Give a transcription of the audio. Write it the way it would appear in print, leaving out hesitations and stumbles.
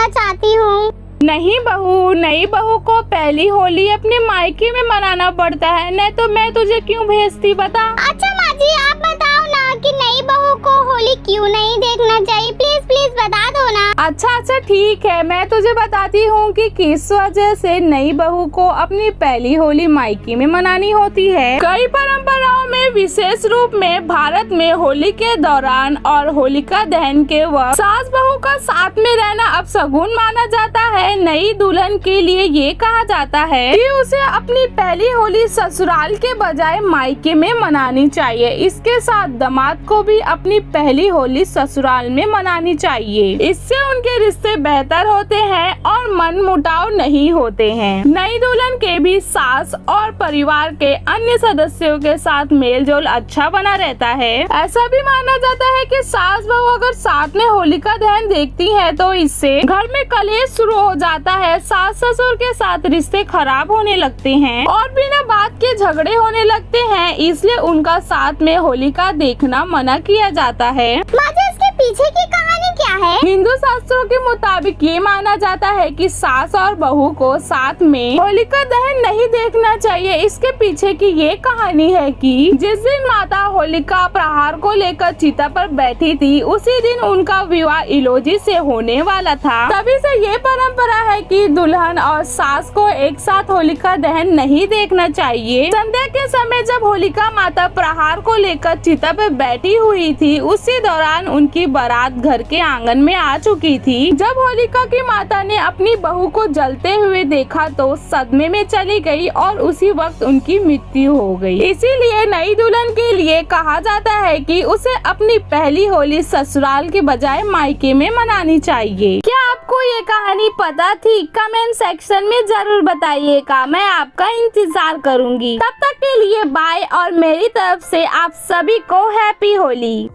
मनाना चाहती हूँ। नहीं बहू, नई बहू को पहली होली अपने मायके में मनाना पड़ता है, नहीं तो मैं तुझे क्यों भेजती बता। अच्छा माँ जी, आप बताओ ना कि नई बहू को होली क्यों नहीं देखना चाहिए, प्लीज प्लीज बता दो ना। अच्छा ठीक है, मैं तुझे बताती हूँ कि किस वजह से नई बहू को अपनी पहली होली मायके में मनानी होती है। कई परंपराओं में, विशेष रूप में भारत में होली के दौरान और होलिका दहन के वक्त सास बहू का साथ में रहना अपशगुन माना जाता है। नई दुल्हन के लिए ये कहा जाता है कि उसे अपनी पहली होली ससुराल के बजाय मायके में मनानी चाहिए। इसके साथ दामाद को भी अपनी पहली होली ससुराल में मनानी चाहिए। इससे उनके रिश्ते बेहतर होते हैं और मन मुटाव नहीं होते हैं। नई दुल्हन के भी सास और परिवार के अन्य सदस्यों के साथ मेल जोल अच्छा बना रहता है। ऐसा भी माना जाता है कि सास बहू अगर साथ में होलिका दहन देखती है तो इससे घर में कलेश शुरू हो जाता है। सास ससुर के साथ रिश्ते खराब होने लगते हैं और बिना बात के झगड़े होने लगते हैं, इसलिए उनका साथ में होलिका देखना मना किया जाता है। माँ जी, इसके पीछे की कहानी क्या है? हिंदू शास्त्रों के मुताबिक ये माना जाता है कि सास और बहू को साथ में होलिका दहन नहीं देखना चाहिए। इसके पीछे की ये कहानी है कि जिस दिन माता होलिका प्रहार को लेकर चिता पर बैठी थी, उसी दिन उनका विवाह इलोजी से होने वाला था। तभी से ये परंपरा है कि दुल्हन और सास को एक साथ होलिका दहन नहीं देखना चाहिए। संध्या के समय जब होलिका माता प्रहार को लेकर चिता पर बैठी हुई थी, उसी दौरान उनकी बारात घर के आंगन में आ चुकी थी। जब होलिका की माता ने अपनी बहू को जलते हुए देखा तो सदमे में चली गई और उसी वक्त उनकी मृत्यु हो गई। इसीलिए नई दुल्हन के लिए कहा जाता है कि उसे अपनी पहली होली ससुराल के बजाय मायके में मनानी चाहिए। क्या आपको ये कहानी पता थी? कमेंट सेक्शन में जरूर बताइएगा, मैं आपका इंतजार करूंगी। तब तक के लिए बाय और मेरी तरफ से आप सभी को हैप्पी होली।